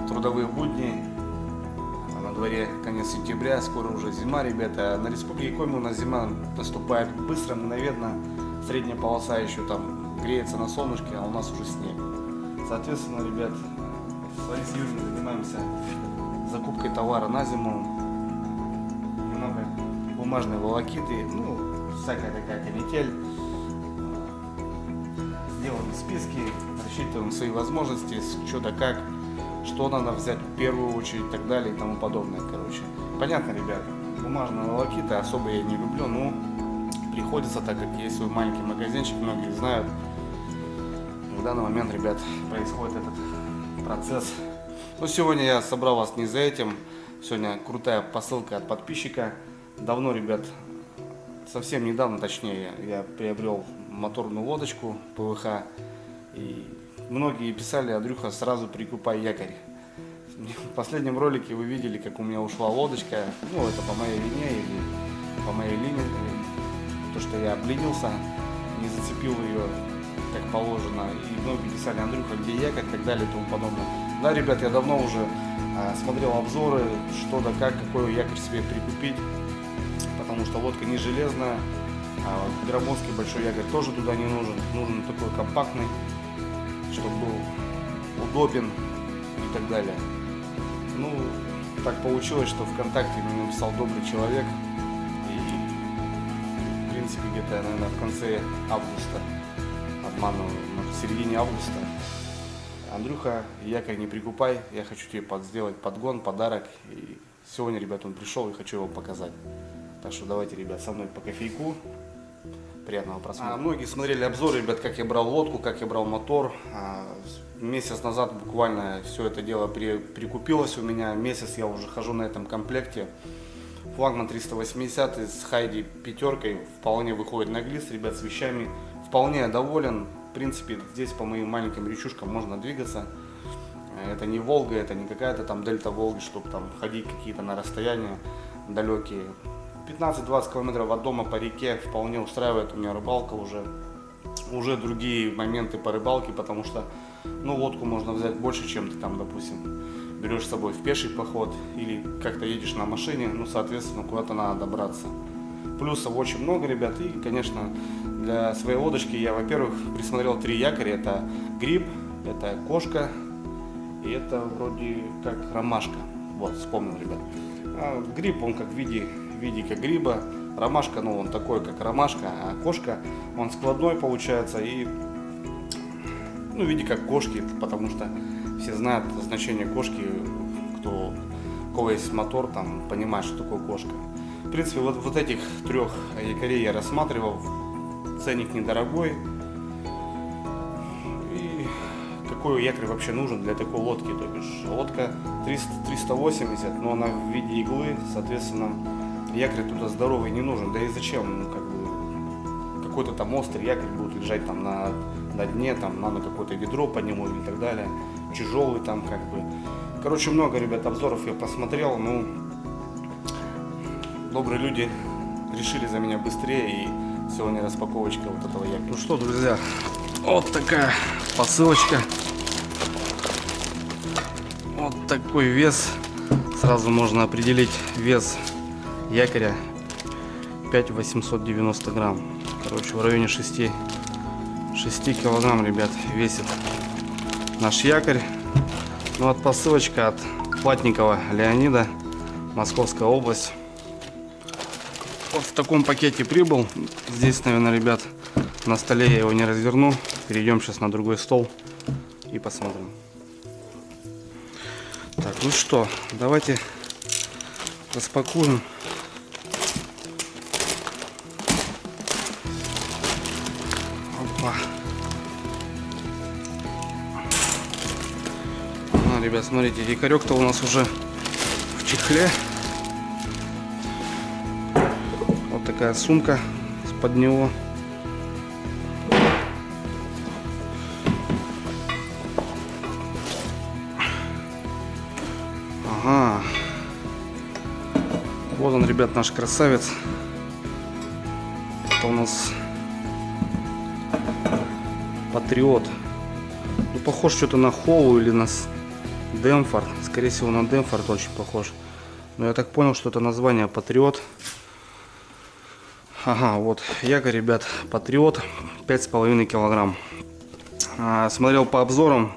трудовые будни. На дворе конец сентября, скоро уже зима, ребята. На Республике Коми у нас зима наступает быстро, мгновенно. Средняя полоса еще там греется на солнышке, а у нас уже снег. Соответственно, ребят, с Ларисой Юрьевной занимаемся закупкой товара на зиму. Немного бумажной волокиты, ну, всякая такая канитель. Делаем списки, рассчитываем свои возможности, что да как, что надо взять в первую очередь и так далее и тому подобное, короче. Понятно, ребят, бумажные волокиты особо я не люблю, но приходится, так как есть свой маленький магазинчик, многие знают. В данный момент, ребят, происходит этот процесс. Но сегодня я собрал вас не за этим. Сегодня крутая посылка от подписчика. Давно, ребят, совсем недавно, точнее, я приобрел моторную лодочку ПВХ. И многие писали: Андрюха, сразу прикупай якорь. В последнем ролике вы видели, как у меня ушла лодочка. Ну, это по моей вине или по моей линии. То, что я обленился, не зацепил ее как положено. И многие писали: Андрюха, где якорь, и так далее и тому подобное. Да, ребят, я давно уже смотрел обзоры, что да как, какой якорь себе прикупить. Потому что лодка не железная. А громоздкий большой якорь тоже туда не нужен. Нужен такой компактный, чтобы был удобен и так далее. Ну, так получилось, что ВКонтакте мне написал добрый человек. И, в принципе, где-то, наверное, в конце августа, обманываю, в середине августа: Андрюха, якорь не прикупай, я хочу тебе сделать подгон, подарок. И сегодня, ребят, он пришел и хочу его показать. Так что давайте, ребят, со мной по кофейку. Приятного просмотра. Многие смотрели обзоры, ребят, как я брал лодку, как я брал мотор. Месяц назад буквально все это дело прикупилось у меня. Месяц я уже хожу на этом комплекте. Флагман 380 с Хайди пятеркой вполне выходит на глист, ребят, с вещами. Вполне доволен. В принципе, здесь по моим маленьким речушкам можно двигаться. Это не Волга, это не какая-то там дельта Волги, чтобы там ходить какие-то на расстояния далекие. 15-20 километров от дома по реке вполне устраивает. У меня рыбалка уже другие моменты по рыбалке, потому что, ну, лодку можно взять больше, чем ты там, допустим, берешь с собой в пеший поход или как-то едешь на машине, ну, соответственно, куда-то надо добраться. Плюсов очень много, ребят, и, конечно, для своей лодочки я, во-первых, присмотрел 3 якоря. Это гриб, это кошка и это вроде как ромашка. Вот, вспомнил, ребят. Гриб, он как в виде как гриба, ромашка, ну, он такой, как ромашка, а кошка, он складной получается и, ну, в виде как кошки, потому что все знают значение кошки, у кого есть мотор, там, понимает, что такое кошка. В принципе, вот этих 3 якорей я рассматривал, ценник недорогой. И какой якорь вообще нужен для такой лодки, то бишь лодка 380, но она в виде иглы, соответственно, якорь туда здоровый не нужен. Да и зачем, ну, как бы, какой-то там острый якорь будет лежать там на дне, там надо какое-то ведро под него и так далее, тяжелый там, как бы. Короче, много, ребят, обзоров я посмотрел, ну, добрые люди решили за меня быстрее, и сегодня распаковочка вот этого якоря. Ну что, друзья, вот такая посылочка, вот такой вес, сразу можно определить вес якоря: 5890 грамм. Короче, в районе 6 килограмм, ребят, весит наш якорь. Ну, вот посылочка от Платникова Леонида, Московская область. Вот в таком пакете прибыл. Здесь, наверное, ребят, на столе я его не разверну. Перейдем сейчас на другой стол и посмотрим. Так, ну что, давайте распакуем. Опа. Ребят, смотрите, якорек-то у нас уже в чехле. Вот такая сумка под него. Ага. Вот он, ребят, наш красавец. Это у нас Патриот. Ну, похож что-то на Холу или на Демпфорд. Скорее всего, на Демпфорд очень похож. Но я так понял, что это название Патриот. Ага, вот якорь, ребят, Патриот. 5,5 килограмм. Смотрел по обзорам.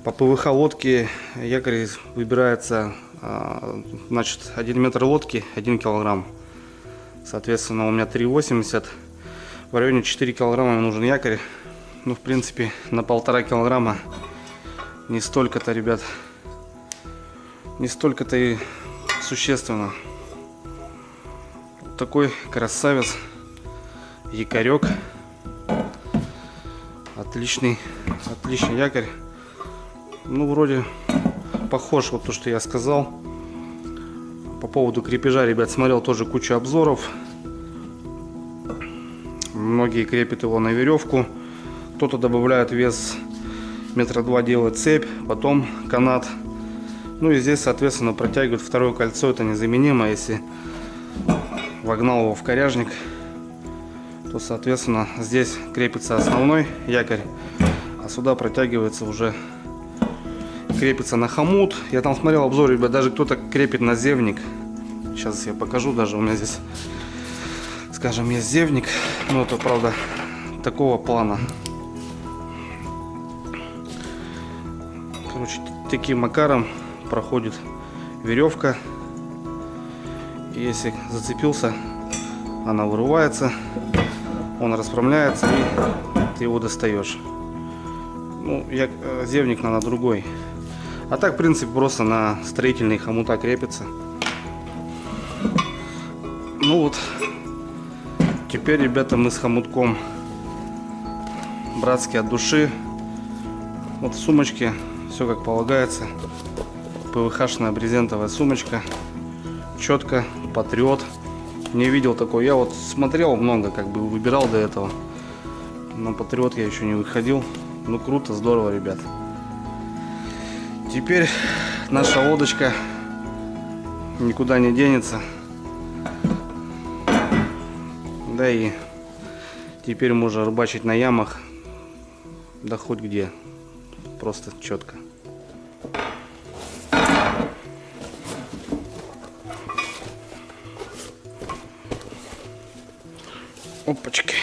По ПВХ лодке якорь выбирается, значит, 1 метр лодки 1 килограмм. Соответственно, у меня 3,80. В районе 4 килограмма мне нужен якорь. Ну, в принципе, на 1,5 килограмма не столько-то, ребят, не столько-то и существенно. Такой красавец, якорек. Отличный якорь. Ну, вроде похож, вот то, что я сказал. По поводу крепежа, ребят, смотрел тоже кучу обзоров. Многие крепят его на веревку. Кто-то добавляет вес 1,2 метра, делает цепь, потом канат. Ну и здесь, соответственно, протягивают второе кольцо. Это незаменимо. Если вогнал его в коряжник, то, соответственно, здесь крепится основной якорь, а сюда протягивается уже, крепится на хомут. Я там смотрел обзор, ребят, даже кто-то крепит на зевник. Сейчас я покажу, даже у меня здесь, скажем, есть зевник, но это, правда, такого плана. Короче, таким макаром проходит веревка. И если зацепился, она вырывается, он расправляется, и ты его достаешь. Ну, зевник надо другой. А так, в принципе, просто на строительные хомута крепится. Ну вот, теперь, ребята, мы с хомутком братски от души. Вот в сумочке все как полагается. ПВХ-шная брезентовая сумочка. Четко, Патриот. Не видел такой. Я вот смотрел много, как бы выбирал до этого. На Патриот я еще не выходил. Ну, круто, здорово, ребят. Теперь наша лодочка никуда не денется. Да и теперь можно рыбачить на ямах. Да хоть где. Просто четко. Опачки.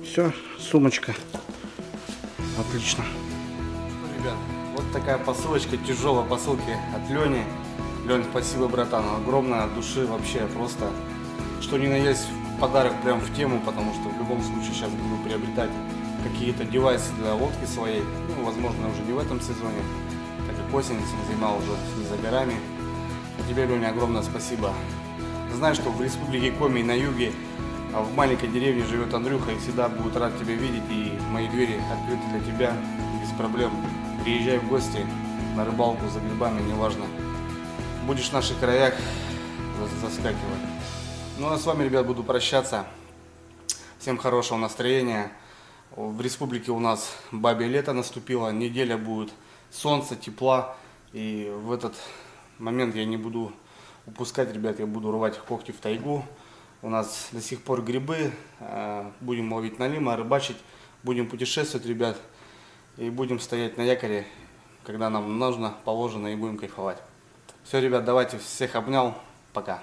Все, сумочка. Отлично. Ну, ребят, вот такая посылочка, тяжелая посылки от Лени. Лень, спасибо, братан, огромное от души, вообще просто, что ни на есть подарок прям в тему, потому что в любом случае сейчас буду приобретать какие-то девайсы для лодки своей. Ну, возможно, уже не в этом сезоне, так как осень, зима уже не за горами. А тебе, Леня, огромное спасибо. Знаю, что в республике Коми на юге, а в маленькой деревне живет Андрюха, и всегда будет рад тебя видеть, и мои двери открыты для тебя, без проблем. Приезжай в гости на рыбалку за грибами, неважно. Будешь в наших краях, заскакивай. Ну а с вами, ребят, буду прощаться. Всем хорошего настроения. В республике у нас бабье лето наступило, неделя будет солнца, тепла, и в этот момент я не буду упускать, ребят, я буду рвать когти в тайгу. У нас до сих пор грибы, будем ловить налима, рыбачить, будем путешествовать, ребят, и будем стоять на якоре, когда нам нужно, положено, и будем кайфовать. Все, ребят, давайте, всех обнял, пока.